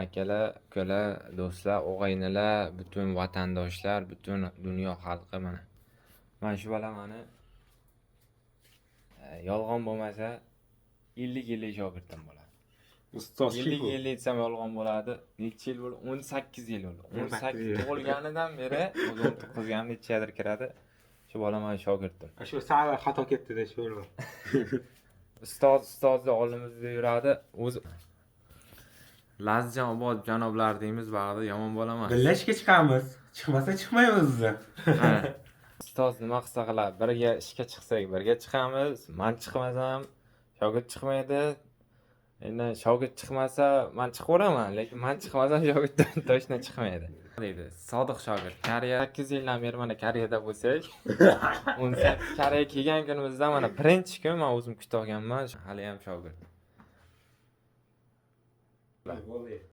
akalar, ukalar, do'stlar, og'aynilar, butun vatandoshlar, butun dunyo xalqi mana. Mana shu bola mani yolg'on bo'lmasa 50 yillik shogirdim bo'ladi. Ustoz 50 yil desam yolg'on bo'ladi. Necha yil bo'ldi? 18 yil bo'ldi. 18 tug'ilganidan beri 19 ga ham nechadir kiradi. Shu bola mani shogirdim. Shu sal xato ketdi-da shu yerda. Ustozni oldimizda yuradi. O'zi Lazizjon obod janoblar deymiz, bag'da yomon bo'laman. Birlashga chiqamiz. Chiqmasa chiqmaymiz biz. Ustoz nima qilsa qiladi. Birga ishga chiqsak birga chiqamiz. Men chiqmasam shogird chiqmaydi. Endi shogird chiqmasa men chiqaveraman, lekin men chiqmasam shogird to'shna chiqmaydi. Deydi. Sodiq shogird. Koreya 8 yildan beri mana Koreyada bo'lsak, 18 Koreyaga kelgan kunimizda mana birinchi kun men o'zim kutib olganman. Hali ham shogird.